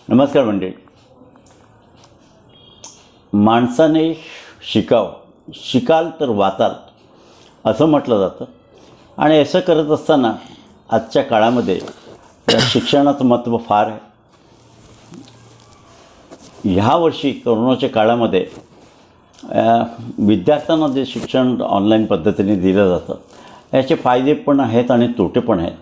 नमस्कार मंडळी. माणसाने शिकाल तर वाचाल असं म्हटलं जातं आणि असं करत असताना आजच्या काळामध्ये शिक्षणाचं महत्त्व फार आहे. ह्या वर्षी कोरोनाच्या काळामध्ये विद्यार्थ्यांना जे शिक्षण ऑनलाईन पद्धतीने दिलं जातं याचे फायदे पण आहेत आणि तोटे पण आहेत.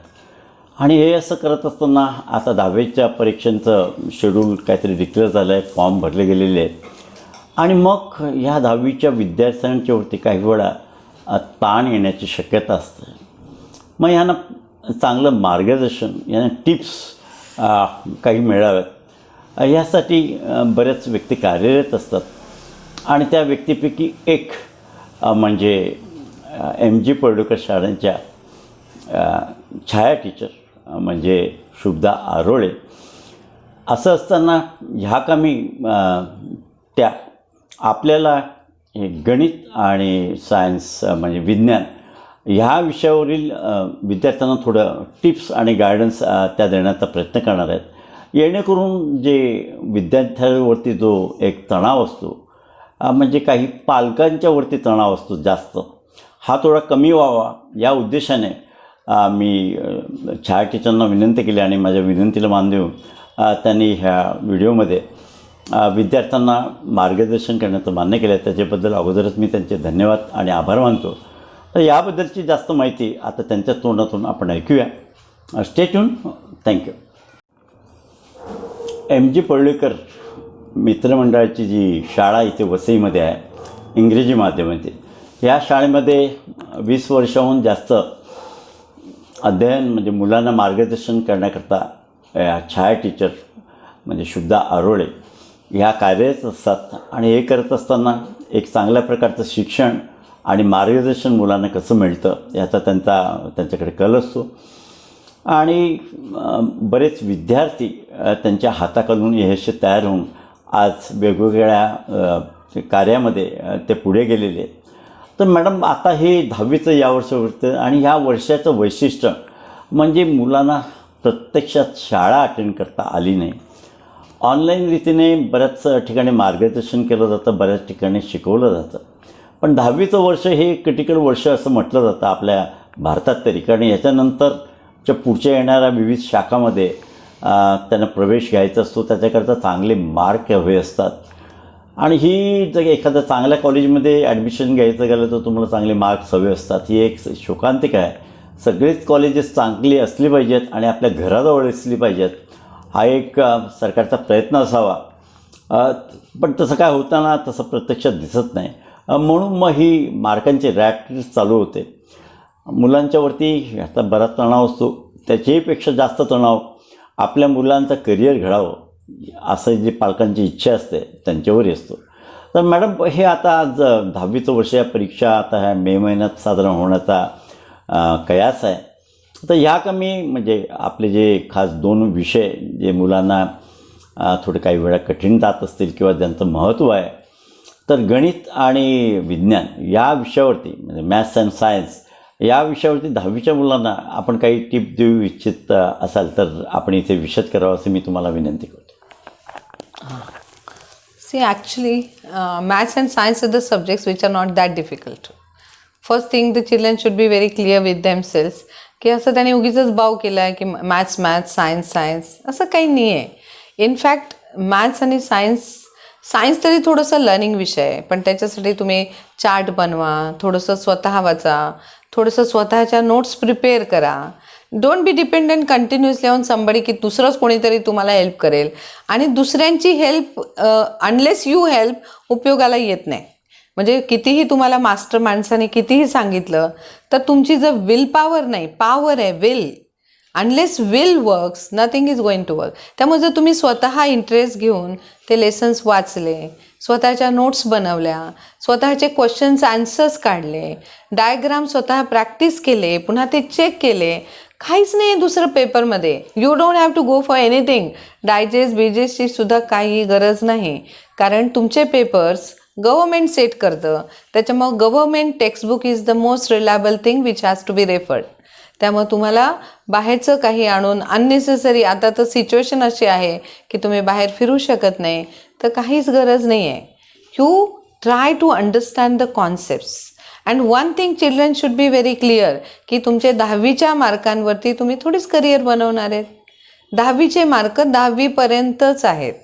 आणि हे असं करत असताना आता 10वीच्या परीक्षांचं शेड्यूल काहीतरी डिक्लेअर झालं आहे, फॉर्म भरले गेलेले आहेत आणि मग ह्या 10वीच्या विद्यार्थ्यांच्यावरती काही वेळा ताण येण्याची शक्यता असते. मग ह्यांना चांगलं मार्गदर्शन, यांना टिप्स काही मिळाव्यात यासाठी बऱ्याच व्यक्ती कार्यरत असतात आणि त्या व्यक्तीपैकी एक म्हणजे MG पडळकर शाळांच्या छाया टीचर म्हणजे शुभदा आरोळे. असं असताना ह्या कामी त्या आपल्याला हे गणित आणि सायन्स म्हणजे विज्ञान ह्या विषयावरील विद्यार्थ्यांना थोडं टिप्स आणि गायडन्स त्या देण्याचा प्रयत्न करणार आहेत, जेणेकरून जे विद्यार्थ्यांवरती जो एक तणाव असतो म्हणजे काही पालकांच्यावरती तणाव असतो जास्त, हा थोडा कमी व्हावा या उद्देशाने मी छाया टीचरना विनंती केली आणि माझ्या विनंतीला मान देऊन त्यांनी ह्या व्हिडिओमध्ये विद्यार्थ्यांना मार्गदर्शन करण्याचं मान्य केलं. त्याच्याबद्दल अगोदरच मी त्यांचे धन्यवाद आणि आभार मानतो. तर याबद्दलची जास्त माहिती आता त्यांच्या तोंडातून आपण ऐकूया. Stay tune. Thank you. MG Padalkar मित्रमंडळाची जी शाळा इथे वसईमध्ये आहे, इंग्रजी माध्यमाची, या शाळेमध्ये 20 वर्षाहून जास्त अध्ययन म्हणजे मुलांना मार्गदर्शन करण्याकरता छाया टीचर म्हणजे शुभदा आरोळे ह्या कार्यरत असतात. आणि हे करत असताना एक चांगल्या प्रकारचं शिक्षण आणि मार्गदर्शन मुलांना कसं मिळतं याचा त्यांच्याकडे कल असतो. आणि बरेच विद्यार्थी त्यांच्या हाताखालून यशस्वी तयार होऊन आज वेगवेगळ्या कार्यामध्ये ते पुढे गेलेले आहेत. तर मॅडम, आता हे 10वीचं या वर्षं होतं आणि ह्या वर्षाचं वैशिष्ट्य म्हणजे मुलांना प्रत्यक्षात शाळा अटेंड करता आली नाही. ऑनलाईन रीतीने बऱ्याच ठिकाणी मार्गदर्शन केलं जातं, बऱ्याच ठिकाणी शिकवलं जातं. पण 10वीचं वर्ष हे क्रिटिकल वर्ष असं म्हटलं जातं आपल्या भारतात तरी, कारण याच्यानंतरच्या पुढच्या येणाऱ्या विविध शाखामध्ये त्यांना प्रवेश घ्यायचा असतो. त्याच्याकरता चांगले मार्क हवे असतात आणि ही जर एखाद्या चांगल्या कॉलेजमध्ये ॲडमिशन घ्यायचं गेलं तर तुम्हाला चांगले मार्क्स हवे असतात. ही एक शोकांतिका आहे. सगळीच कॉलेजेस चांगली असली पाहिजेत आणि आपल्या घराजवळ असली पाहिजेत, हा एक सरकारचा प्रयत्न असावा. पण तसं काय होताना तसं प्रत्यक्षात दिसत नाही. म्हणून मग ही मार्कांची रॅट रेस चालू होते. मुलांच्यावरती आता बराच तणाव असतो. त्याच्याहीपेक्षा जास्त तणाव आपल्या मुलांचं करिअर घडावं असं जी पालकांची इच्छा असते त्यांच्यावरही असतो. तर मॅडम, हे आता आज 10वीचं वर्ष या परीक्षा आता ह्या मे महिन्यात साधारण होण्याचा कयास आहे. तर ह्या कमी म्हणजे आपले जे खास 2 विषय जे मुलांना थोडे काही वेळा कठीण जात असतील किंवा ज्यांचं महत्त्व आहे, तर गणित आणि विज्ञान या विषयावरती म्हणजे मॅथ्स अँड सायन्स या विषयावरती 10वीच्या मुलांना आपण काही टिप देऊ इच्छित असाल तर आपण इथे विशद करावं असं मी तुम्हाला विनंती करतो. See, actually, maths and science are the subjects which are not that difficult. First thing, the children should be very clear with themselves की असं त्याने उगीचच बाव केला आहे की मॅथ्स सायन्स असं काही नाही आहे. इनफॅक्ट मॅथ्स आणि सायन्स तरी थोडंसं लर्निंग विषय आहे, पण त्याच्यासाठी तुम्ही चार्ट बनवा, थोडंसं स्वतः वाचा, थोडंसं स्वतःच्या नोट्स प्रिपेअर करा. Don't be dependent continuously on somebody की दुसरंच कोणीतरी तुम्हाला हेल्प करेल. आणि दुसऱ्यांची हेल्प अनलेस यू हेल्प उपयोगाला येत नाही. म्हणजे कितीही तुम्हाला मास्टर माणसाने कितीही सांगितलं तर तुमची जर विल पॉवर नाही, पॉवर आहे will, unless will works nothing is going to work. त्यामुळे जर तुम्ही स्वतः इंटरेस्ट घेऊन ते लेसन्स वाचले, स्वतःच्या नोट्स बनवल्या, स्वतःचे क्वेश्चन्स आन्सर्स काढले, डायग्राम स्वतः प्रॅक्टिस केले, पुन्हा ते चेक केले, काहीच नाही दुसरं पेपरमध्ये. You don't have to go for anything. डायजेस्टची सुद्धा काही गरज नाही, कारण तुमचे पेपर्स गव्हर्मेंट सेट करतं. त्याच्यामुळं government textbook is the most reliable thing which has to be referred. त्यामुळे तुम्हाला बाहेरचं काही आणून अननेसेसरी, आता तर सिच्युएशन अशी आहे की तुम्ही बाहेर फिरू शकत नाही, तर काहीच गरज नाही आहे. You try to understand the concepts. And one thing children should be very clear की तुमचे 10वीच्या मार्कांवरती तुम्ही थोडीच करिअर बनवणार आहेत. 10वीचे मार्क 10वीपर्यंतच आहेत.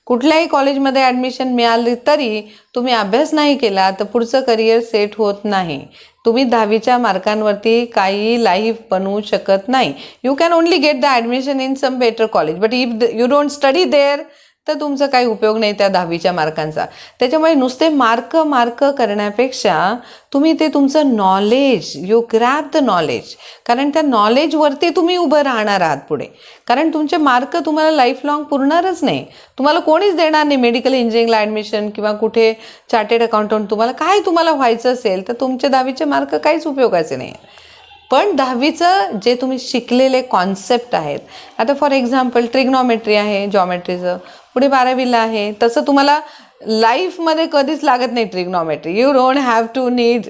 कुठल्याही कॉलेजमध्ये ॲडमिशन मिळाली तरी तुम्ही अभ्यास नाही केला तर पुढचं करिअर सेट होत नाही. तुम्ही 10वीच्या मार्कांवरती काही लाईफ बनवू शकत नाही. You can only get the admission in some better college, but if you don't study there तर तुमचा काही उपयोग नाही त्या 10वीच्या मार्कांचा. त्याच्यामुळे नुसते मार्क करण्यापेक्षा तुम्ही ते तुमचं knowledge, you grab the knowledge, कारण त्या नॉलेजवरती तुम्ही उभं राहणार आहात पुढे. कारण तुमचे मार्क तुम्हाला लाईफ लाँग पुरणारच नाही. तुम्हाला कोणीच देणार नाही मेडिकल इंजिनिअरिंगला ॲडमिशन किंवा कुठे चार्टेड अकाउंटंट. तुम्हाला व्हायचं असेल तर तुमचे 10वीचे मार्क काहीच उपयोगाचे नाही. पण 10वीचं जे तुम्ही शिकलेले कॉन्सेप्ट आहेत, आता फॉर एक्झाम्पल ट्रिग्नॉमेट्री आहे जॉमेट्रीचं, पुढे 12वीला आहे. तसं तुम्हाला लाईफमध्ये कधीच लागत नाही trigonometry. You don't have to need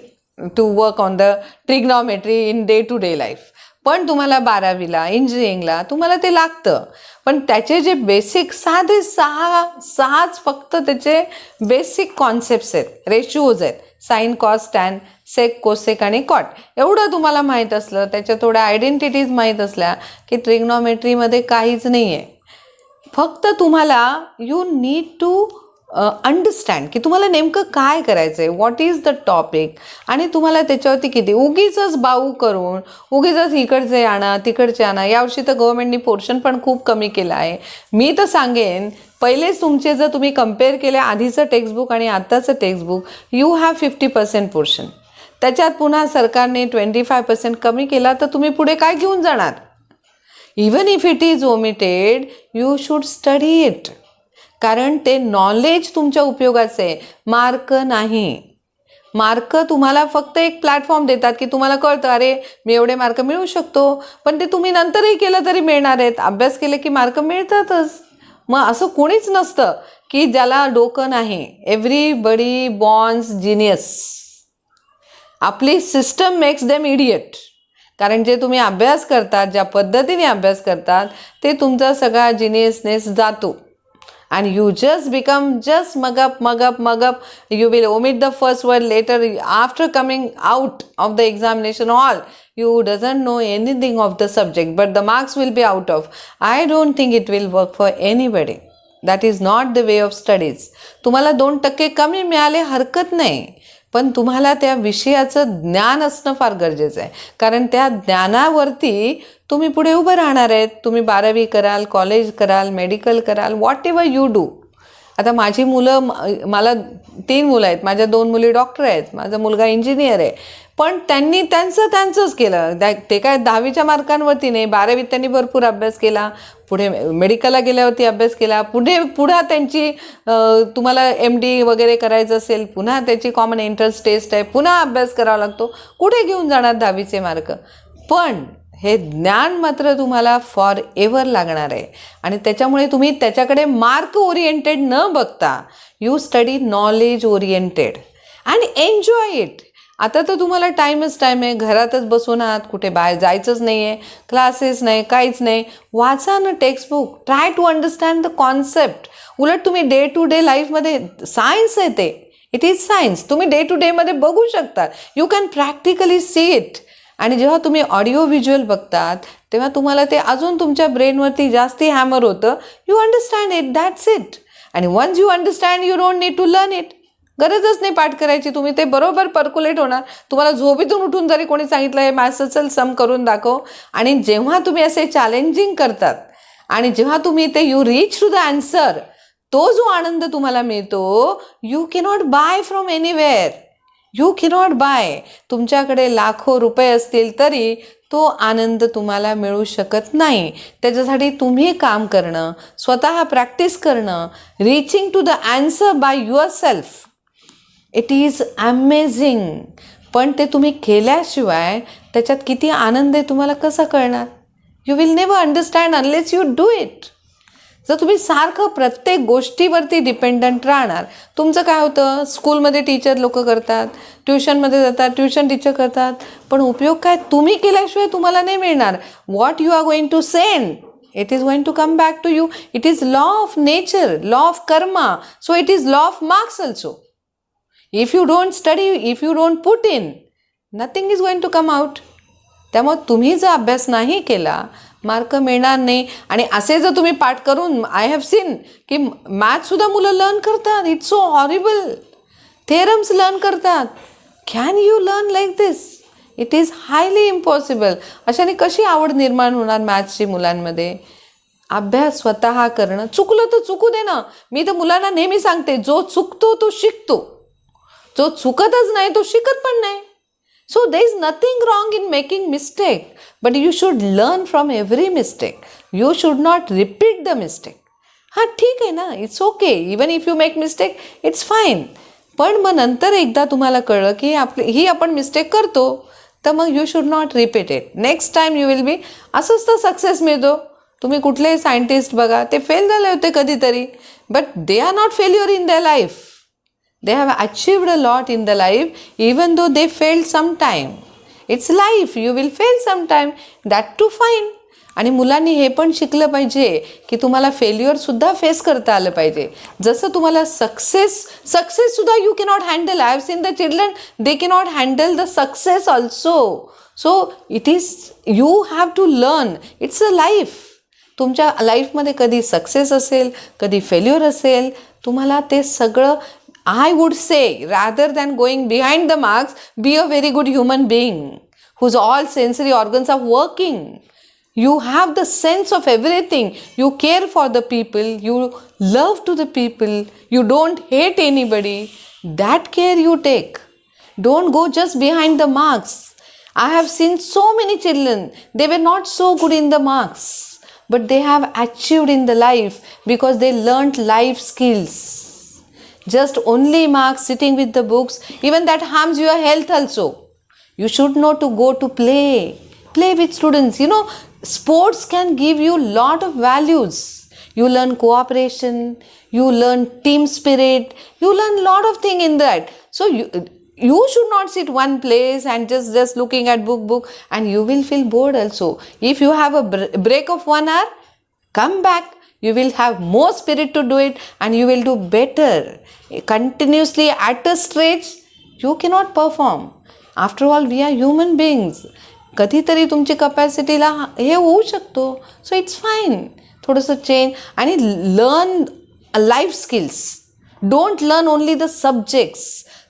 to work on the trigonometry in day to day life. पण तुम्हाला 12वीला इंजिनिअरिंगला तुम्हाला ते लागतं. पण त्याचे जे बेसिक साधे सहाच फक्त त्याचे बेसिक कॉन्सेप्ट्स आहेत, रेशिओज आहेत, साईन, कॉस, टॅन, सेक, कोसेक आणि कॉट. एवढं तुम्हाला माहीत असलं, त्याच्या थोड्या आयडेंटिटीज माहीत असल्या की ट्रिग्नॉमेट्रीमध्ये काहीच नाही आहे. फक्त तुम्हाला यू नीड टू अंडरस्टँड की तुम्हाला नेमकं काय करायचं आहे, व्हॉट इज द टॉपिक, आणि तुम्हाला त्याच्यावरती किती उगीचच बाऊ करून उगीचच इकडचे आणा तिकडचे आणा. यावर्षी तर गव्हर्नमेंटनी पोर्शन पण खूप कमी केलं आहे. मी तर सांगेन पहिलेच तुमचे जर तुम्ही कम्पेअर केले आधीचं टेक्स्टबुक आणि आत्ताचं टेक्स्टबुक, यू हॅव 50% पोर्शन. त्याच्यात पुन्हा सरकारने 25% कमी केला तर तुम्ही पुढे काय घेऊन जाणार? Even if it is omitted, you should study it, कारण ते नॉलेज तुमच्या उपयोगाचं आहे, मार्क नाही. मार्क तुम्हाला फक्त एक प्लॅटफॉर्म देतात की तुम्हाला कळतं अरे मी एवढे मार्क मिळवू शकतो, पण ते तुम्ही नंतरही केलं तरी मिळणार आहेत. अभ्यास केले की मार्क मिळतातच. मग असं कोणीच नसतं की ज्याला डोकं नाही. Everybody borns genius. आपली सिस्टम मेक्स देम इडियट. कारण जे तुम्ही अभ्यास करतात, ज्या पद्धतीने अभ्यास करतात, ते तुमचा सगळा जिनियसनेस जातो. and you just become just mug up. You will omit the first word later. After coming out of the examination hall, you doesn't know anything of the subject, but the marks will be out of. I don't think it will work for anybody. That is not the way of studies. तुम्हाला 2% कमी मिळाले हरकत नाही, पण तुम्हाला त्या विषयाचं ज्ञान असणं फार गरजेचं आहे. कारण त्या ज्ञानावरती तुम्ही पुढे उभं राहणार आहेत. तुम्ही 12वी कराल, कॉलेज कराल, मेडिकल कराल, व्हॉट एव्हर यू डू. आता माझी मुलं, मला 3 मुलं आहेत. माझ्या 2 मुली डॉक्टर आहेत, माझा मुलगा इंजिनियर आहे. पण त्यांनी त्यांचंच केलं. ते काय 10वीच्या मार्कांवरती नाही, 12वीत त्यांनी भरपूर अभ्यास केला, पुढे मेडिकलला गेल्यावरती अभ्यास केला, पुन्हा त्यांची तुम्हाला MD वगैरे करायचं असेल, पुन्हा त्याची कॉमन एंट्रन्स टेस्ट आहे, पुन्हा अभ्यास करावा लागतो. कुठे घेऊन जाणार 10वीचे मार्क? पण हे ज्ञान मात्र तुम्हाला फॉर एव्हर लागणार आहे. आणि त्याच्यामुळे तुम्ही त्याच्याकडे मार्क ओरिएंटेड न बघता you study knowledge oriented and enjoy it. आता तर तुम्हाला टाईम आहे, घरातच बसून आहात, कुठे बाहेर जायचंच नाही आहे, क्लासेस नाही, काहीच नाही. वाचा ना textbook, try to understand the concept. उलट तुम्ही डे टू डे लाईफमध्ये सायन्स आहे, ते इट इज सायन्स. तुम्ही डे टू डेमध्ये बघू शकता, you can practically see it. आणि जेव्हा तुम्ही ऑडिओ व्हिज्युअल बघतात तेव्हा तुम्हाला ते अजून तुमच्या ब्रेनवरती जास्ती हॅमर होतं. You understand it, that's it. आणि once you understand, you don't need to learn it. गरजच नाही पाठ करायची. तुम्ही ते बरोबर पर्क्युलेट होणार. तुम्हाला झोपेतून उठून जरी कोणी सांगितलं हे मॅथ्सचं चल सम करून दाखव, आणि जेव्हा तुम्ही असे चॅलेंजिंग करतात आणि जेव्हा तुम्ही ते you reach to the answer, तो जो आनंद तुम्हाला मिळतो, you cannot buy from anywhere. You cannot buy. तुमच्याकडे लाखो रुपये असतील तरी तो आनंद तुम्हाला मिळू शकत नाही. त्याच्यासाठी तुम्ही काम करणं, स्वतः प्रॅक्टिस करणं, reaching to the answer by yourself. It is amazing. पण ते तुम्ही केल्याशिवाय त्याच्यात किती आनंद आहे तुम्हाला कसं कळणार? You will never understand unless you do it. जर तुम्ही सारखं प्रत्येक गोष्टीवरती डिपेंडंट राहणार, तुमचं काय होतं, स्कूलमध्ये टीचर लोक करतात, ट्युशनमध्ये जातात, ट्युशन टीचर करतात, पण उपयोग काय, तुम्ही केल्याशिवाय तुम्हाला नाही मिळणार. What you are going to send, it is going to come back to you. It is law of nature, law of karma. So it is law of marks also. If you don't study, if you don't put in, nothing is going to come out. त्यामुळे तुम्ही जर अभ्यास नाही केला, mark मिळणार नाही. आणि असे जर तुम्ही पाठ करून, आय हॅव सीन की मॅथ्ससुद्धा मुलं लर्न करतात. It's so horrible. Theorems learn करतात. Can you learn like this? It is highly impossible. अशाने कशी आवड निर्माण होणार मॅथ्सची मुलांमध्ये? अभ्यास स्वतः करणं. चुकलं तर चुकू दे ना. मी तर मुलांना नेहमी सांगते, जो चुकतो तो शिकतो, जो चुकतच नाही तो शिकत पण नाही. So there is nothing wrong in making mistake, but you should learn from every mistake. You should not repeat the mistake. हां ठीक आहे ना, it's okay. Even if you make mistake, it's fine. पण मग नंतर एकदा तुम्हाला कळलं की ही आपण मिस्टेक करतो, तर मग you should not repeat it. Next time you will be. असंच तर सक्सेस मिळतो. तुम्ही कुठलेही सायंटिस्ट बघा, ते फेल झाले होते कधीतरी, but they are not failure in their life. They have achieved a lot in the life, even though they failed some time. It's life. You will fail some time, that too fine. आणि मुलांनी हे पण शिकलं पाहिजे की तुम्हाला फेल्युअरसुद्धा face करता आलं पाहिजे. जसं तुम्हाला सक्सेससुद्धा you cannot handle. I have seen the children, they cannot handle the success also. So it is, you have to learn. It's a life. तुमच्या लाईफमध्ये कधी सक्सेस असेल, कधी फेल्युअर असेल, तुम्हाला ते सगळं, I would say, rather than going behind the marks, be a very good human being whose all sensory organs are working. You have the sense of everything. You care for the people. You love to the people. You don't hate anybody. That care you take. Don't go just behind the marks. I have seen so many children. They were not so good in the marks, but they have achieved in the life because they learnt life skills. Just only marks, sitting with the books, even that harms your health also. You should know to go to play. Play with students. You know, sports can give you lot of values. You learn cooperation, you learn team spirit, you learn lot of thing in that. So you should not sit one place and just looking at book, and you will feel bored also. If you have a break of 1 hour, come back. You will have more spirit to do it, and you will do better. Continuously at a stretch, you cannot perform. After all, we are human beings. कधीतरी तुमची कपॅसिटीला हे होऊ शकतो. So it's fine. थोडंसं change आणि learn life skills. Don't learn only the subjects.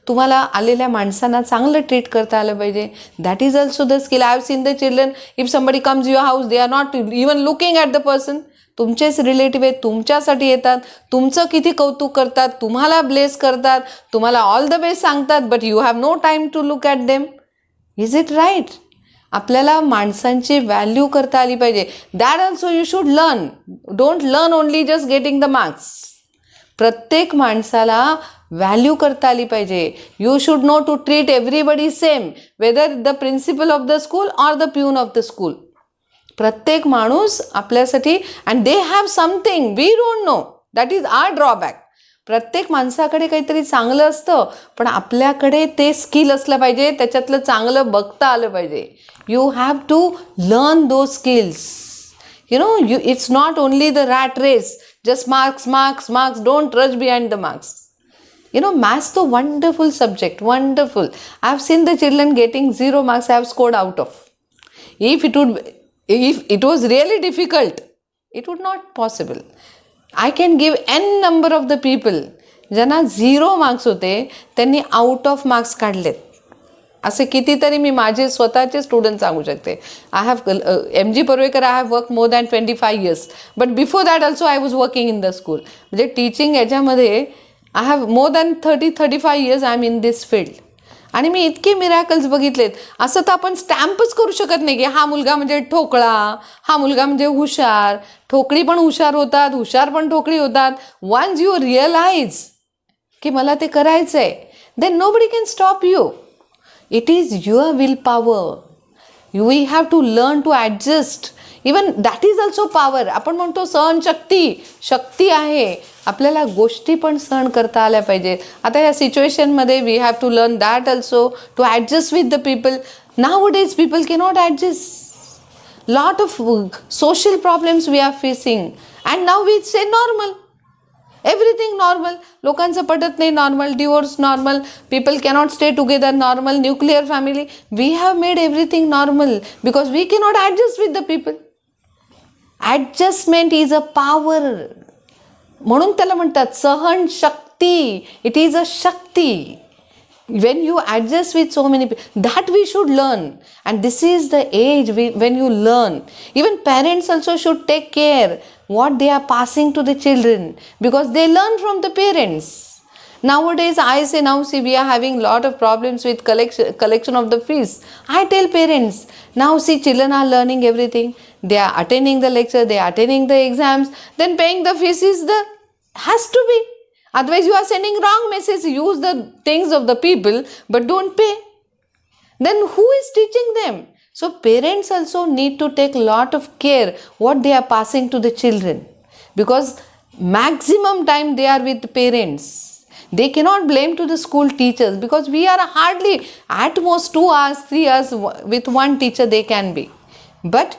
तुम्हाला आलेल्या माणसांना चांगलं ट्रीट करता आलं पाहिजे. That is also the skill. I have seen the children, if somebody comes your house, they are not even looking at the person. तुमचेच relative आहेत, तुमच्यासाठी येतात, तुमचं किती कौतुक करतात, तुम्हाला ब्लेस करतात, तुम्हाला ऑल द बेस्ट सांगतात, but you have no time to look at them. Is it right? आपल्याला माणसांची व्हॅल्यू करता आली पाहिजे. That also you should learn. Don't learn only just getting the marks. प्रत्येक माणसाला व्हॅल्यू करता आली पाहिजे. You should know to treat everybody same, whether the principal of the school or the peon of the school. प्रत्येक माणूस आपल्यासाठी, and they have something we don't know, that is our drawback. प्रत्येक माणसाकडे काहीतरी चांगलं असतं, पण आपल्याकडे ते स्किल असलं पाहिजे, त्याच्यातलं चांगलं बघता आलं पाहिजे. You have to learn those skills. You know, it's not only the rat race, just marks marks marks. Don't rush behind the marks. You know, maths is a wonderful subject, wonderful. I have seen the children getting 0 marks. I have scored out of. If it was really difficult, it would not possible. I can give n number of the people ज्यांना 0 marks होते, त्यांनी out of marks काढलेत. असे कितीतरी मी माझे स्वतःचे student सांगू शकते. I have MG Parvekar, I have work more than 25 years. But before that also I was working in the school. म्हणजे टीचिंग याच्यामध्ये I have more than 35 years I am in this field. आणि मी इतके miracles बघितलेत. असं तर आपण स्टॅम्पच करू शकत नाही की हा मुलगा म्हणजे ठोकळा, हा मुलगा म्हणजे हुशार. ठोकळी पण हुशार होतात, हुशार पण ठोकळी होतात. वन्स यू रिअलाइज की मला ते करायचं आहे, then nobody can stop you. It is your will power. We have to learn to adjust. Even that is also power. आपण म्हणतो सहनशक्ती, शक्ती आहे. आपल्याला गोष्टी पण सहन करता आल्या पाहिजे. आता या सिच्युएशनमध्ये we have to learn that also to adjust with the people. नाउ-a-days people cannot adjust. Lot of social problems we are facing and now we say normal. Everything normal. लोकांचं पटत नाही normal, divorce normal, people cannot stay together normal, nuclear family. We have made everything normal because we cannot adjust with the people. Adjustment is a power. म्हणून त्याला म्हणतात सहन शक्ती. It is a Shakti. When you adjust with so many people, that we should learn, and this is the age when you learn. Even parents also should take care what they are passing to the children, because they learn from the parents. Nowadays I say, now see, we are having lot of problems with collection of the fees. I tell parents, now see, children are learning everything, they are attending the lecture, they are attending the exams, then paying the fees has to be. Otherwise you are sending wrong message. Use the things of the people but don't pay. Then who is teaching them? So parents also need to take lot of care what they are passing to the children, because maximum time they are with the parents. They cannot blame to the school teachers, because we are hardly at most 2 hours, 3 hours with one teacher they can be. But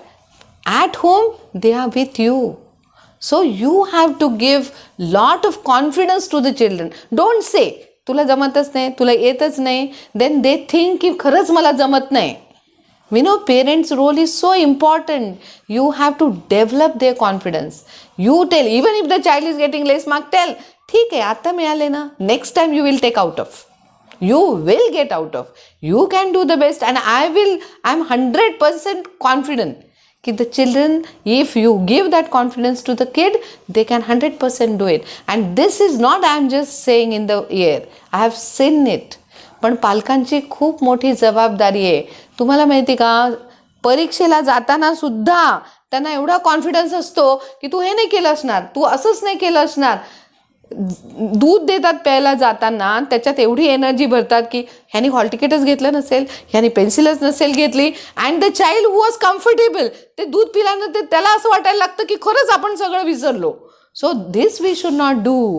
at home they are with you. So you have to give lot of confidence to the children. Don't say तुला जमतच नाही, तुला येतच नाही. Then they think की खरंच मला जमत नाही. We know parents' role is so important. You have to develop their confidence. You tell, even if the child is getting less mark, tell ठीक आहे आता मिळाले ना, next time you will take out of. You will get out of. You can do the best, and I'm 100% confident. The children, if you give that confidence to the kid, they can 100% do it. And this is not I am just saying in the air. I have seen it. पण पालकांची खूप मोठी जबाबदारी आहे. तुम्हाला माहिती का, परीक्षेला जाताना सुद्धा त्यांना एवढा कॉन्फिडन्स असतो की तू हे नाही केलं असणार, तू असंच नाही केलं असणार. दूध देतात प्यायला जाताना, त्याच्यात एवढी एनर्जी भरतात की ह्यानी हॉल तिकीटच घेतलं नसेल, ह्यानी पेन्सिलच नसेल घेतली, and the child who was comfortable, ते दूध पिल्यानंतर त्याला असं वाटायला लागतं की खरंच आपण सगळं विसरलो. So this we should not do.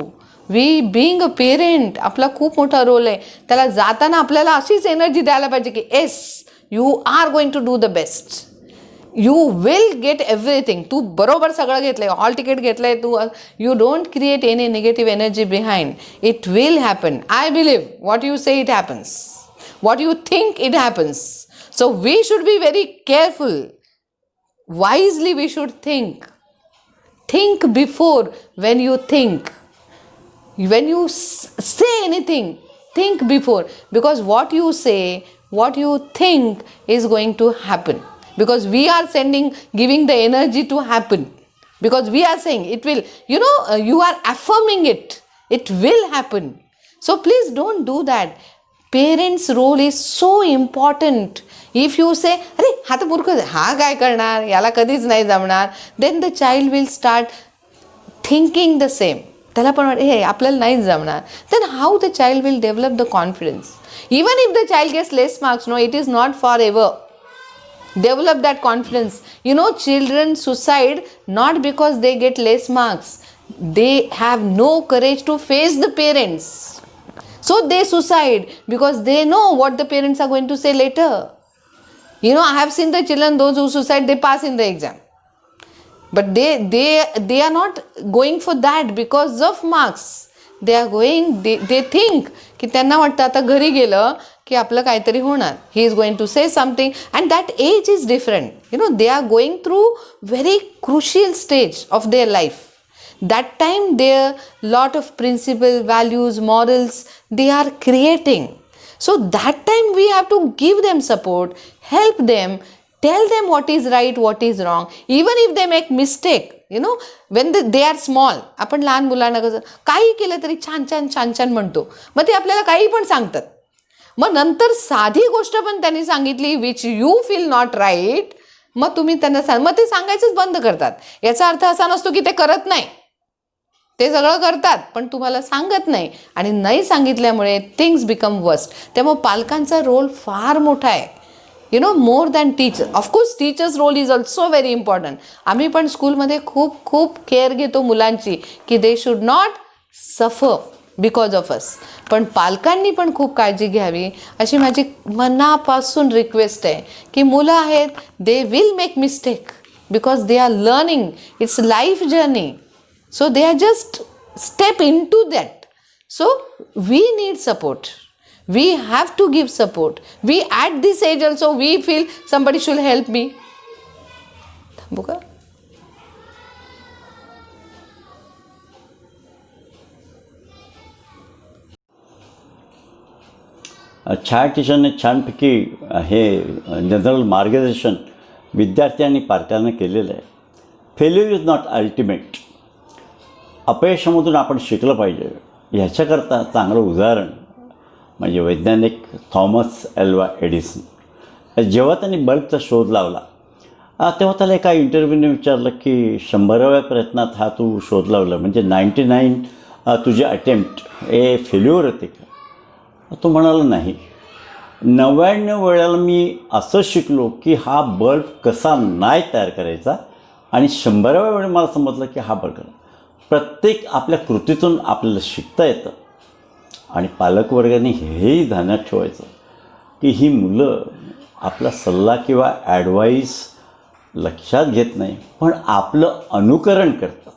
We being a parent, आपला खूप मोठा रोल आहे. त्याला जाताना आपल्याला अशीच एनर्जी द्यायला पाहिजे की yes, you are going to do the best, you will get everything. तू बरोबर सगळं घेतलंय, हॉल तिकीट घेतलंय तू. You don't create any negative energy behind. It will happen. I believe what you say it happens, what you think it happens. So we should be very careful. Wisely we should think. Think before when you think. When you say anything, think before, because what you say, what you think is going to happen, because we are giving the energy to happen, because we are saying it will, you are affirming it will happen. So please don't do that. Parents' role is so important. If you say, अरे हा तर मूर्ख आहे, हा काय करणार, याला कधीच नाही जमणार, then the child will start thinking the same. त्याला पण वाटतं हे आपल्याला नाहीच जमणार. Then how the child will develop the confidence? Even if the child gets less marks, no, it is not forever. Develop that confidence. Children suicide not because they get less marks. They have no courage to face the parents. So they suicide because they know what the parents are going to say later. I have seen the children, those who suicide, they pass in the exam. But they are not going for that because of marks. They are going, they think की त्यांना वाटतं आता घरी गेलं की आपलं काहीतरी होणार. He is going to say something, and that age is different. They are going through very crucial stage of their life. That time their lot of principle, values, morals, they are creating. So that time we have to give them support, help them, tell them what is right, what is wrong. Even if they make mistake, when they are small. आपण लहान मुलांना कसं काही केलं तरी छान छान छान छान म्हणतो. मग ते आपल्याला काही पण सांगतात. मग नंतर साधी गोष्ट पण त्यांनी सांगितली which you feel not right, मग तुम्ही त्यांना मग ते सांगायचंच बंद करतात. याचा अर्थ असा नसतो की ते करत नाही, ते सगळं करतात पण तुम्हाला सांगत नाही, आणि नाही सांगितल्यामुळे थिंग्स बिकम वर्स्ट. त्यामुळे पालकांचा रोल फार मोठा आहे. More than teacher. Of course teachers role is also very important. आम्ही पण स्कूलमध्ये खूप खूप केअर घेतो मुलांची की they should not suffer because of us. पण पालकांनी पण खूप काळजी घ्यावी अशी माझी मनापासून रिक्वेस्ट आहे की मुलं आहेत, they will make mistake because they are learning. It's life journey. So they are just step in to that. So we need support. We have to give support. We at this age also we feel somebody should help me. थांबू का? छान टीचरने छानपैकी हे general मार्गदर्शन विद्यार्थी आणि पालकांना केलेलं आहे. Failure is not ultimate. अपयशामधून आपण शिकलं पाहिजे. ह्याच्याकरता चांगलं उदाहरण म्हणजे वैज्ञानिक थॉमस एल्वा एडिसन. जेव्हा त्यांनी बल्बचा शोध लावला तेव्हा त्याला एका इंटरव्ह्यूने विचारलं की 100व्या प्रयत्नात हा तू शोध लावला म्हणजे 99 तुझे अटेम्प्ट हे फेल्युअर होते का? तो म्हणाला नाही. 99 वेळेला मी असं शिकलो की हा बल्ब कसा नाही तयार करायचा आणि 100व्या वेळी मला समजलं की हा बल्ब करा. प्रत्येक आपल्या कृतीतून आपल्याला शिकता येतं. आणि पालकवर्गाने हेही ध्यानात ठेवायचं की ही मुलं आपला सल्ला किंवा ॲडवाईस लक्षात घेत नाही पण आपलं अनुकरण करतात.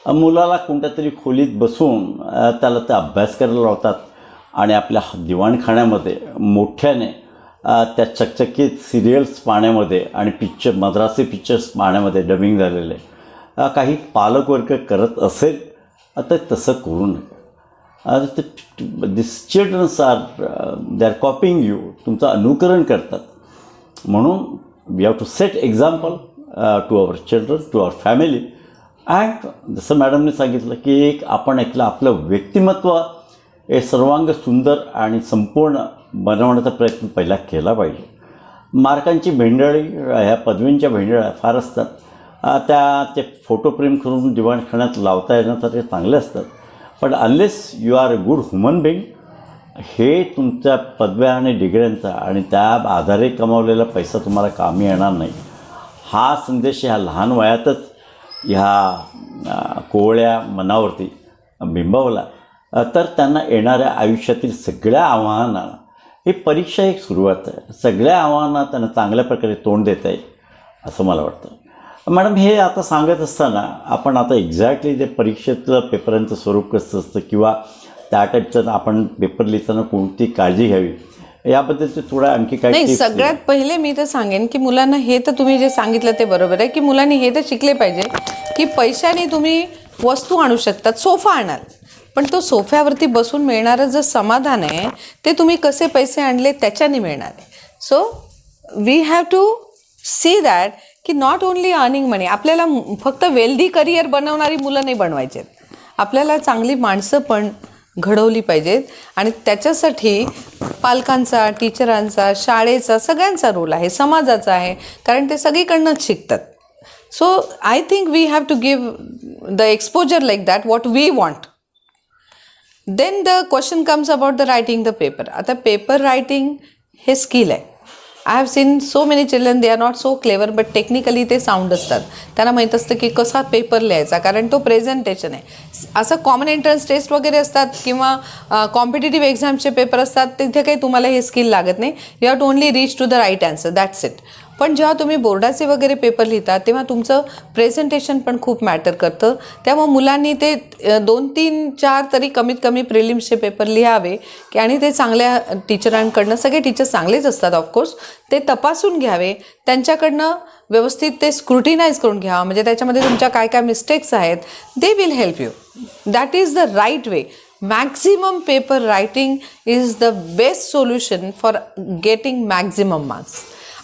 मुलाला कोणत्या तरी खोलीत बसून त्याला ते अभ्यास करायला लावतात आणि आपल्या दिवाणखान्यामध्ये मोठ्याने त्या चकचकीत सिरियल्स पाहण्यामध्ये आणि मद्रासी पिक्चर्स पाहण्यामध्ये डबिंग झालेले काही पालकवर्ग करत असेल तर तसं करू नका. This childrens they are copying you. तुमचं अनुकरण करतात. म्हणून we have to set example to our children, to our family. And जसं मॅडमने सांगितलं की आपण आपलं व्यक्तिमत्व हे सर्वांग सुंदर आणि संपूर्ण बनवण्याचा प्रयत्न पहिला केला पाहिजे. मार्कांची भेंडळी, ह्या पदवींच्या भेंडळ्या फार असतात. ते फोटो प्रिंट करून दिवाणखान्यात लावता येण्यासाठी चांगले असतात. पण unless you are a good human being हे तुमच्या पदव्या आणि डिग्र्यांचा आणि त्या आधारे कमावलेला पैसा तुम्हाला कामी येणार नाही. हा संदेश ह्या लहान वयातच ह्या कोवळ्या मनावरती बिंबवला तर त्यांना येणाऱ्या आयुष्यातील सगळ्या आव्हानांना ही परीक्षा एक सुरुवात आहे. सगळ्या आव्हानांना त्यांना चांगल्या प्रकारे तोंड देता येईल असं मला वाटतं. मॅडम हे आता सांगत असताना आपण आता एक्झॅक्टली ते परीक्षेतलं पेपरांचं स्वरूप कसं असतं किंवा त्या टाईपचं आपण पेपर लिहिताना कोणती काळजी घ्यावी याबद्दलचे थोडं आणखी काय? नाही, सगळ्यात पहिले मी तर सांगेन की मुलांना हे तर तुम्ही जे सांगितलं ते बरोबर आहे की मुलांनी हे तर शिकले पाहिजे की पैशाने तुम्ही वस्तू आणू शकतात. सोफा आणाल पण तो सोफ्यावरती बसून मिळणारं जे समाधान आहे ते तुम्ही कसे पैसे आणले त्याच्याने मिळणार आहे. So we have to see that की नॉट ओनली अर्निंग मनी. आपल्याला फक्त वेल्दी करिअर बनवणारी मुलं नाही बनवायचे आहेत. आपल्याला चांगली माणसं पण घडवली पाहिजेत आणि त्याच्यासाठी पालकांचा, टीचरांचा, शाळेचा, सगळ्यांचा रोल आहे, समाजाचा आहे, कारण ते सगळीकडनंच शिकतात. So I think we have to give the exposure like that what we want. Then the question comes about the writing the paper. आता पेपर रायटिंग हे स्किल आहे. I have seen so many children, they are not so clever but technically ते sound असतात. त्यांना माहीत असतं की कसा पेपर लिहायचा, कारण तो प्रेझेंटेशन आहे. असं कॉमन एंट्रन्स टेस्ट वगैरे असतात किंवा कॉम्पिटेटिव्ह एक्झामचे पेपर असतात, तिथे काही तुम्हाला हे स्किल लागत नाही. You have to only reach to the right answer, that's it. पण जेव्हा तुम्ही बोर्डाचे वगैरे पेपर लिहिता तेव्हा तुमचं प्रेझेंटेशन पण खूप मॅटर करतं. त्यामुळे मुलांनी ते 2, 3, 4 तरी कमीत कमी प्रिलिम्सचे पेपर लिहावे की आणि ते चांगल्या टीचरांकडनं, सगळे टीचर्स चांगलेच असतात ऑफकोर्स, ते तपासून घ्यावे. त्यांच्याकडनं व्यवस्थित ते स्क्रुटिनाइज करून घ्यावं. म्हणजे त्याच्यामध्ये तुमच्या काय काय मिस्टेक्स आहेत, they will help you. That is the right way. Maximum paper writing is the best solution for getting maximum marks.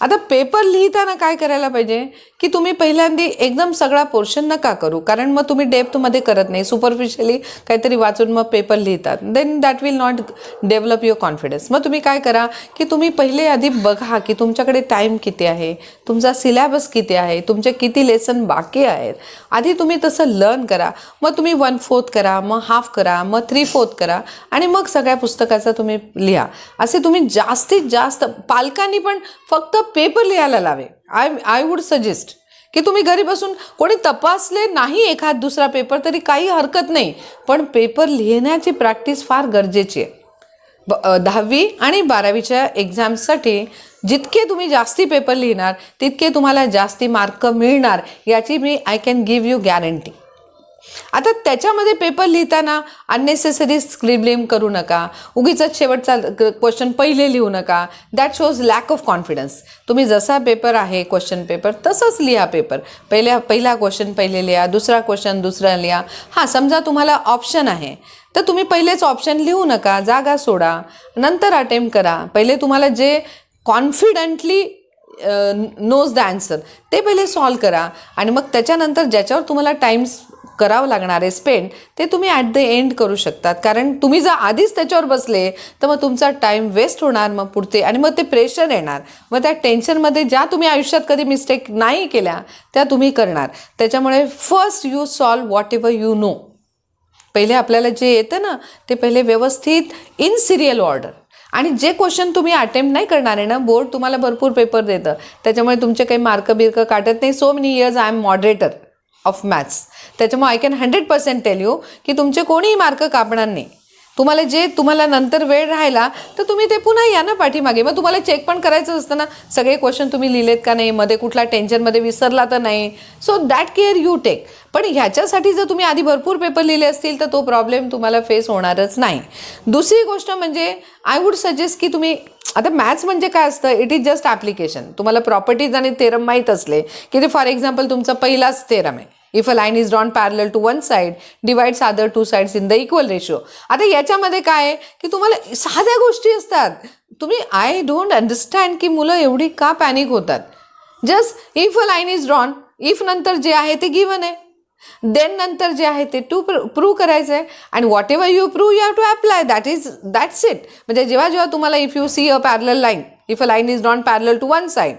आता पेपर लिहिताना काय करायला पाहिजे की तुम्ही पहिल्यांदा एकदम सगळा पोर्शन नका करू, कारण मग तुम्ही डेप्थमध्ये करत नाही, सुपरफिशियली काहीतरी वाचून मग पेपर लिहितात, then that will not develop your confidence. मग तुम्ही काय करा की तुम्ही पहिले आधी बघा की तुमच्याकडे टाईम किती आहे, तुमचा सिलेबस किती आहे, तुमचे किती लेसन बाकी आहेत. आधी तुम्ही तसं लर्न करा. मग तुम्ही 1/4 करा, मग हाफ करा, मग 3/4 करा आणि मग सगळ्या पुस्तकाचा तुम्ही लिहा. असे तुम्ही जास्तीत जास्त पालकांनी पण फक्त पेपर लिहायला लावे. आय वुड सजेस्ट की तुम्ही घरी बसून, कोणी तपासले नाही एखाद दुसरा पेपर तरी काही हरकत नाही, पण पेपर लिहिण्याची प्रॅक्टिस फार गरजेची आहे. 10वी आणि 12वीच्या एक्झाम्ससाठी जितके तुम्ही जास्ती पेपर लिहिणार तितके तुम्हाला जास्ती मार्क मिळणार, याची मी I can give you guarantee. आता त्याच्यामध्ये पेपर लिहिताना अननेसेसरी स्क्रिबलिंग करू नका, उगीच शेवटचा क्वेश्चन पहिले लिहू नका. That shows lack of confidence. तुम्ही जसा पेपर आहे क्वेश्चन पेपर तसंच लिहा. पेपर पहिला क्वेश्चन पहिले लिहा, दुसरा क्वेश्चन दुसरा लिहा. हां, समजा तुम्हाला ऑप्शन आहे तर तुम्ही पहिलेच ऑप्शन लिहू नका, जागा सोडा, नंतर अटेम्प्ट करा. पहिले तुम्हाला जे कॉन्फिडंटली नोज द आन्सर ते पहिले सॉल्व करा आणि मग त्याच्यानंतर ज्याच्यावर तुम्हाला टाईम करावं लागणार आहे स्पेंड, ते तुम्ही ॲट द एंड करू शकतात. कारण तुम्ही जर आधीच त्याच्यावर बसले तर मग तुमचा टाईम वेस्ट होणार, मग पुढते आणि मग ते प्रेशर येणार. मग त्या टेन्शनमध्ये ज्या तुम्ही आयुष्यात कधी मिस्टेक नाही केल्या त्या तुम्ही करणार. त्याच्यामुळे first you solve what ever you know. पहिले आपल्याला जे येतं ना ते पहिले व्यवस्थित इन सिरियल ऑर्डर. आणि जे क्वेश्चन तुम्ही अटेम्प्ट नाही करणार आहे ना, बोर्ड तुम्हाला भरपूर पेपर देतं, त्याच्यामुळे तुमचे काही मार्क काटत नाही. So many years I am moderator of maths, त्याच्यामुळे आय कॅन 100% टेल यू की तुमचे कोणीही मार्क कापणार नाही. तुम्हाला नंतर वेळ राहिला तर तुम्ही ते पुन्हा या ना पाठीमागे. मग तुम्हाला चेक पण करायचं असतं ना सगळे क्वेश्चन तुम्ही लिहिलेत का नाही, मध्ये कुठला टेन्शनमध्ये विसरला तर नाही. So that care you take. पण ह्याच्यासाठी जर तुम्ही आधी भरपूर पेपर लिहिले असतील तर तो प्रॉब्लेम तुम्हाला फेस होणारच नाही. दुसरी गोष्ट म्हणजे आय वुड सजेस्ट की तुम्ही, आता मॅथ्स म्हणजे काय असतं, इट इज जस्ट ॲप्लिकेशन. तुम्हाला प्रॉपर्टीज आणि थेरम माहीत असले की ते फॉर एक्झाम्पल तुमचा पहिलाच थेरम आहे, if a line is drawn parallel to one side divides other two sides in the equal ratio. आता याच्यामध्ये काय आहे की तुम्हाला साध्या गोष्टी असतात. तुम्ही आय डोंट अंडरस्टँड की मुलं एवढी का पॅनिक होतात. Just if a line is drawn, if नंतर जे आहे ते गिवन आहे, देन नंतर जे आहे ते टू प्रूव्ह करायचं आहे आणि whatever you prove you have to apply. That's it. म्हणजे जेव्हा तुम्हाला if you see a parallel line, if a line is drawn parallel to one side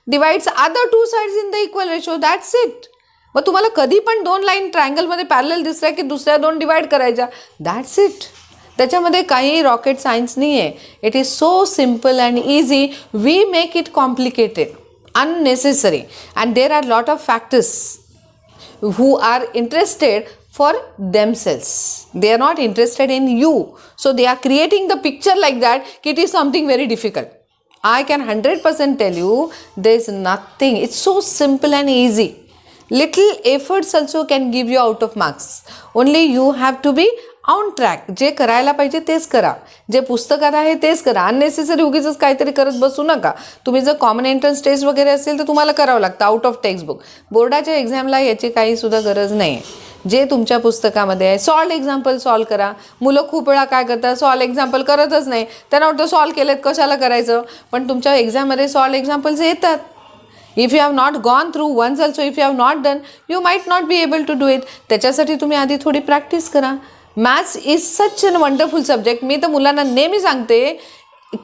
divides other two sides in the equal ratio, that's it. मग तुम्हाला कधी पण 2 line ट्रायंगलमध्ये parallel दिसल्या की दुसऱ्या 2 डिवाइड करायच्या, दॅट्स इट. त्याच्यामध्ये काही रॉकेट सायन्स नाही आहे. It is so simple and easy. We make it complicated, unnecessary, and there are lot of factors who are interested for themselves. They are not interested in you. So they are creating the picture like that it is something very difficult. I can 100% tell you there is nothing. It's so simple and easy. Little efforts also can give you out of marks. Only you have to be on track. जे करायला पाहिजे तेच करा, जे पुस्तकात आहे तेच करा. अननेसेसरी उगीच काहीतरी करत बसू नका. तुम्ही जर कॉमन एंट्रन्स टेस्ट वगैरे असेल तर तुम्हाला करावं लागतं आउट ऑफ टेक्स्टबुक. बोर्डाच्या एक्झामला याची काहीसुद्धा गरज नाही आहे. जे तुमच्या पुस्तकामध्ये आहे सॉल्व एक्झाम्पल सॉल्व करा. मुलं खूप वेळा काय करतात, सॉल्व एक्झाम्पल करतच नाही. त्यांना वाटतं सॉल्व केलेत कशाला करायचं, पण तुमच्या एक्झाममध्ये सॉल्व एक्झाम्पल्स येतात. If you have not gone through once also, if you have not done, you might not be able to do it. त्याच्यासाठी तुम्ही आधी थोडी प्रॅक्टिस करा. Maths is such an wonderful subject. मी तर मुलांना नेहमी सांगते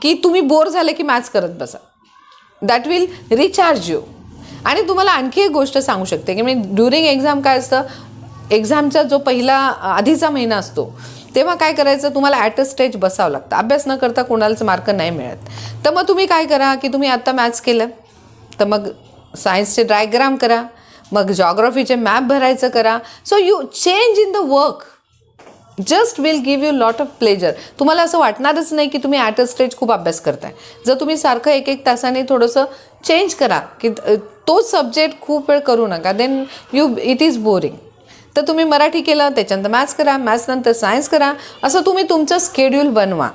की तुम्ही बोर झाले की मॅथ्स करत बसा. That will recharge you. आणि तुम्हाला आणखी एक गोष्ट सांगू शकते की मी ड्युरिंग एक्झाम काय असतं, एक्झामचा जो पहिला आधीचा महिना असतो तेव्हा काय करायचं, तुम्हाला ॲट अ स्टेज बसावं लागतं. अभ्यास न करता कोणालाच मार्क नाही मिळत. तर मग तुम्ही काय करा की तुम्ही आत्ता मॅथ्स केलं तर मग सायन्सचे डायग्राम करा, मग जॉग्रफीचे मॅप भरायचं करा. So you change in the work just will give you lot of pleasure. तुम्हाला असं वाटणारच नाही की तुम्ही ॲट अ स्टेज खूप अभ्यास करताय. जर तुम्ही सारखं 1-1 तासाने थोडंसं चेंज करा की तोच सब्जेक्ट खूप वेळ करू नका, देन इट इज बोरिंग. तर तुम्ही मराठी केलं त्याच्यानंतर मॅथ्स करा, मॅथ्स नंतर सायन्स करा. असं तुम्ही तुमचं स्केड्यूल बनवा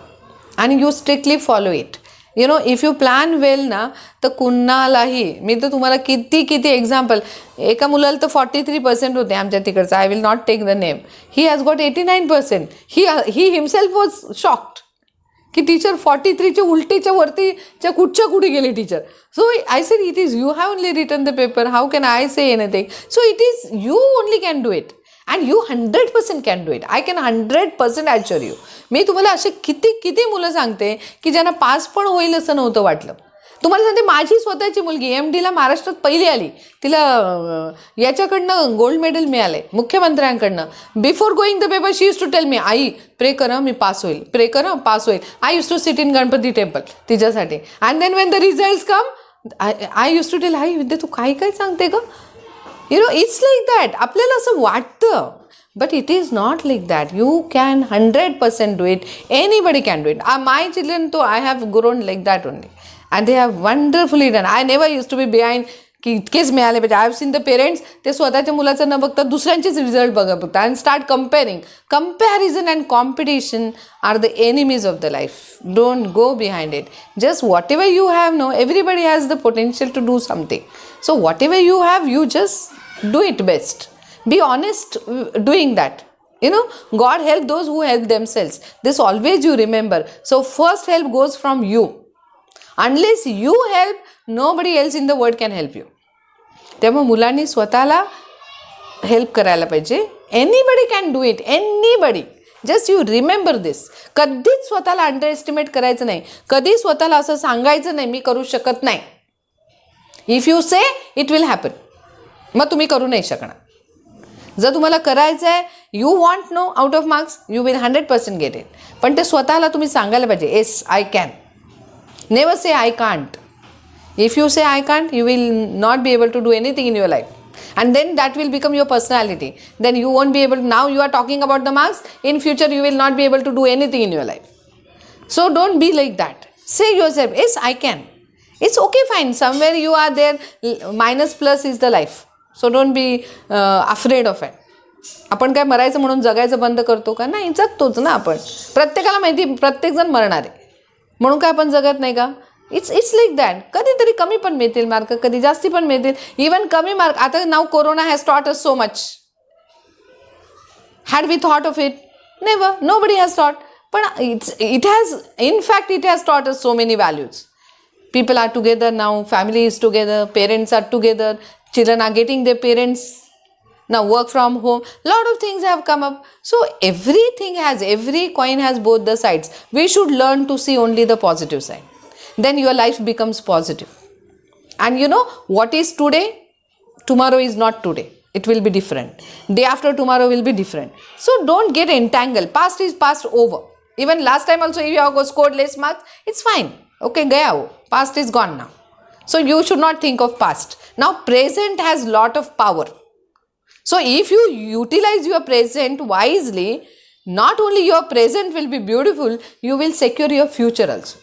आणि you strictly follow it. You know, if you plan well ना तर कुणालाही, मी तर तुम्हाला किती एक्झाम्पल, एका मुलाला तर 43% होते आमच्या तिकडचं. I will not take the name. He has got 89%. He himself was shocked की टीचर 43च्या उलटीच्या वरतीच्या कुठे गेली teacher. So I said it is you have only written the paper, how can I say anything. So it is you only can do it and you 100% can do it. I can 100% assure you. मी तुम्हाला असे किती मुलं सांगते की ज्यांना pass पण होईल असं नव्हतं वाटलं. तुम्हाला सांगते, माझी स्वतःची मुलगी MDला महाराष्ट्रात पहिली आली, तिला याच्याकडनं गोल्ड मेडल मिळाले मुख्यमंत्र्यांकडनं. Before going the paper she use to tell me, आई प्रे कर मी पास होईल, प्रे कर पास होईल. I use to sit in Ganpati temple तिच्यासाठी. And then when the results come I use to tell, आई विद्या तू काय सांगते ग. You know it's like that. आपल्याला असं वाटतं, but it is not like that. You can 100% do it. Anybody can do it. My children too, I have grown like that only, and they have wonderfully done. I never used to be behind की इतकेच मिळाले पाहिजे. I have seen the parents, ते स्वतःच्या मुलाचं न बघता दुसऱ्यांचेच रिझल्ट बघतात and start comparing. Comparison and competition are the enemies of the life. Don't go behind it. Just whatever you have, no everybody has the potential to do something. So whatever you have, you just do it best. Be honest doing that. You know, God help those who help themselves. This always you remember. So first help goes from you. Unless you help, nobody else in the world can help you. त्यामुळे मुलांनी स्वतःला help करायला पाहिजे. Anybody can do it. Anybody. Just you remember this. कधीच स्वतःला under estimate करायचं नाही. कधी स्वतःला असं सांगायचं नाही मी करू शकत नाही. If you say it will happen. मग तुम्ही करू नाही शकणार. जर तुम्हाला करायचं आहे, you want no out of marks, you will 100% get it. पण ते स्वतःला तुम्ही सांगायला पाहिजे, yes I can. Never say I can't. If you say I can't, you will not be able to do anything in your life. And then that will become your personality. Then you won't be able to, now you are talking about the marks, in future you will not be able to do anything in your life. So don't be like that. Say yourself, yes, I can. It's okay, fine. Somewhere you are there, minus plus is the life. So don't be afraid of it. आपण काय मरायचं म्हणून जगायचं बंद करतो का? नाही, जगतोच ना आपण. प्रत्येकाला माहिती प्रत्येकजण मरणार आहे, म्हणून काय आपण जगत नाही का? It's like that. कधीतरी कमी पण मिळतील मार्क, कधी जास्ती पण मिळतील. इवन कमी मार्क, आता नाव corona has taught us so much. Had we thought of it? Never. Nobody has thought. पण it has, in fact it has taught us so many values. People are together now, family is together, parents are together, children are getting their parents now work from home. Lot of things have come up. So every coin has both the sides. We should learn to see only the positive side. Then your life becomes positive. And you know what is today? Tomorrow is not today. It will be different. Day after tomorrow will be different. So don't get entangled. Past is past, over. Even last time also, if you have scored less marks, it's fine. Okay, gaya wo. Past is gone now. So you should not think of past. Now present has lot of power. So if you utilize your present wisely, not only your present will be beautiful, you will secure your future also.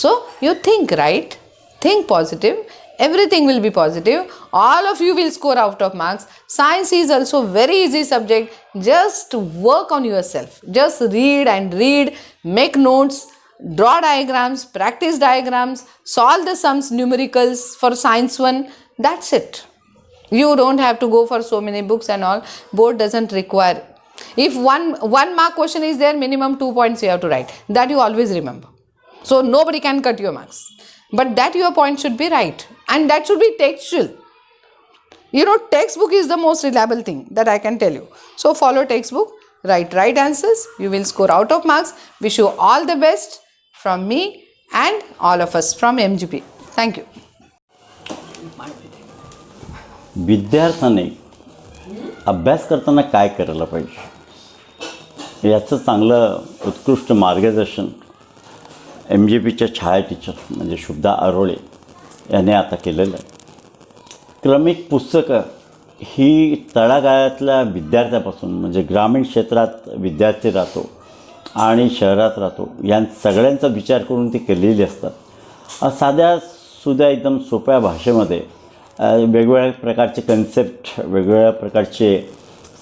So you think right, think positive, everything will be positive. All of you will score out of marks. Science is also very easy subject. Just work on yourself. Just read and read, make notes, draw diagrams, practice diagrams, solve the sums, numericals for science 1. That's it. You don't have to go for so many books and all. Board doesn't require. If one mark question is there, minimum 2 points you have to write. That you always remember. So nobody can cut your marks. But that your point should be right. And that should be textual. You know, textbook is the most reliable thing that I can tell you. So follow textbook, write right answers. You will score out of marks. Wish you all the best. From me and all of us from MGP. Thank you. विद्यार्थ्याने अभ्यास करताना काय करायला पाहिजे याचं चांगलं उत्कृष्ट मार्गदर्शन MGPच्या छाया टीचर म्हणजे शुभदा अरोळे याने आता केलेलं आहे. क्रमिक पुस्तकं ही तळागाळातल्या विद्यार्थ्यापासून म्हणजे ग्रामीण क्षेत्रात विद्यार्थी राहतो आणि शहरात राहतो या सगळ्यांचा विचार करून ती केलेली असतात. साध्या सुद्धा एकदम सोप्या भाषेमध्ये वेगवेगळ्या प्रकारचे कन्सेप्ट, वेगवेगळ्या प्रकारचे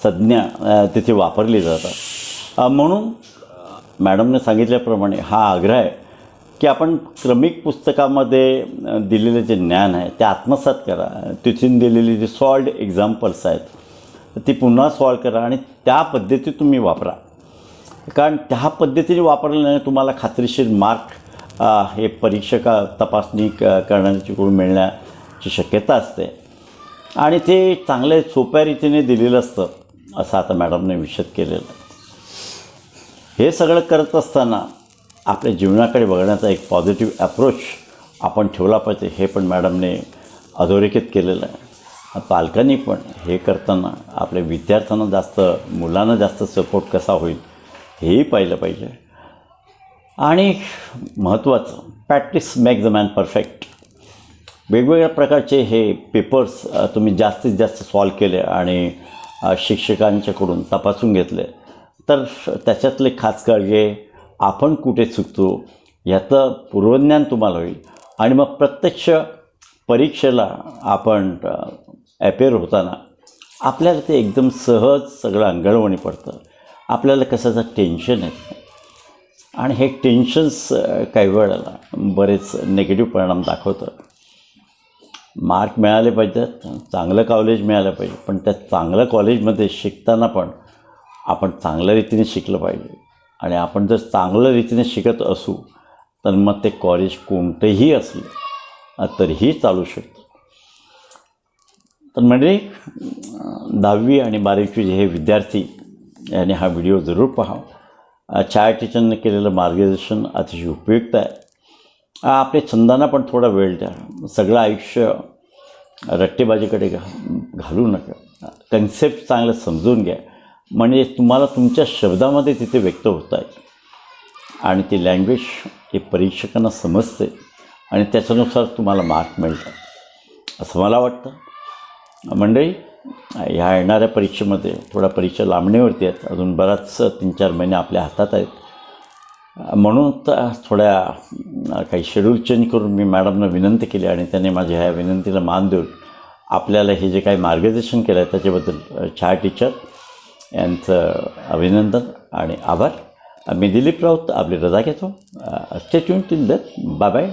संज्ञा तिथे वापरली जातात. म्हणून मॅडमने सांगितल्याप्रमाणे हा आग्रह आहे की आपण क्रमिक पुस्तकामध्ये दिलेले जे ज्ञान आहे ते आत्मसात करा. तिथून दिलेली जी सॉल्व्ड एक्झाम्पल्स आहेत ती पुन्हा सॉल्व करा आणि त्या पद्धतीत तुम्ही वापरा. कारण त्या पद्धतीने वापरल्याने तुम्हाला खात्रीशीर मार्क हे परीक्षका तपासणी करण्याकडून मिळण्याची शक्यता असते आणि ते चांगले सोप्या रीतीने दिलेलं असतं असं आता मॅडमने विशद केलेलं आहे. हे सगळं करत असताना आपल्या जीवनाकडे बघण्याचा एक पॉझिटिव्ह ॲप्रोच आपण ठेवला पाहिजे हे पण मॅडमने अधोरेखित केलेलं आहे. पालकांनी पण हे करताना आपल्या विद्यार्थ्यांना जास्त मुलांना जास्त सपोर्ट कसा होईल हेही पाहिलं पाहिजे. आणि महत्त्वाचं practice make the man perfect. वेगवेगळ्या प्रकारचे हे पेपर्स तुम्ही जास्तीत जास्त सॉल्व केले आणि शिक्षकांच्याकडून तपासून घेतले तर त्याच्यातले खास काळजी आपण कुठे चुकतो याचं पूर्वज्ञान तुम्हाला होईल आणि मग प्रत्यक्ष परीक्षेला आपण ॲपेअर होताना आपल्याला ते एकदम सहज सगळं अंगळवणी पडतं. आपल्याला कशाचं टेन्शन येत नाही आणि हे टेन्शन्स काही वेळेला बरेच निगेटिव्ह परिणाम दाखवतं. मार्क मिळाले पाहिजेत, चांगलं कॉलेज मिळालं पाहिजे, पण त्या चांगल्या कॉलेजमध्ये शिकताना पण आपण चांगल्या रीतीने शिकलं पाहिजे. आणि आपण जर चांगल्या रीतीने शिकत असू तर मग ते कॉलेज कोणतंही असलं तरीही चालू शकतं. तर म्हणजे 10वी आणि 12वीचे हे विद्यार्थी यांनी हा व्हिडिओ जरूर पहा. छाया टीचरने केलेलं मार्गदर्शन अतिशय उपयुक्त आहे. आपल्या छंदांना पण थोडा वेळ द्या. सगळं आयुष्य रट्टेबाजीकडे घालू नका. कन्सेप्ट चांगलं समजून घ्या म्हणजे तुम्हाला तुमच्या शब्दामध्ये तिथे व्यक्त होत आहे आणि ती लँग्वेज हे परीक्षकांना समजते आणि त्याच्यानुसार तुम्हाला मार्क मिळतात असं मला वाटतं. मंडळी, ह्या येणाऱ्या परीक्षेमध्ये थोड्या परीक्षा लांबणीवरती आहेत. अजून बराच 3-4 महिने आपल्या हातात आहेत. म्हणून तर थोड्या काही शेड्यूल चेंज करून मी मॅडमना विनंती केली आणि त्याने माझ्या ह्या विनंतीला मान देऊन आपल्याला हे जे काही मार्गदर्शन केलं आहे त्याच्याबद्दल छाया टीचर यांचं अभिनंदन आणि आभार. मी दिलीप राऊत आपली रजा घेतो. Stay tune till then. Bye bye.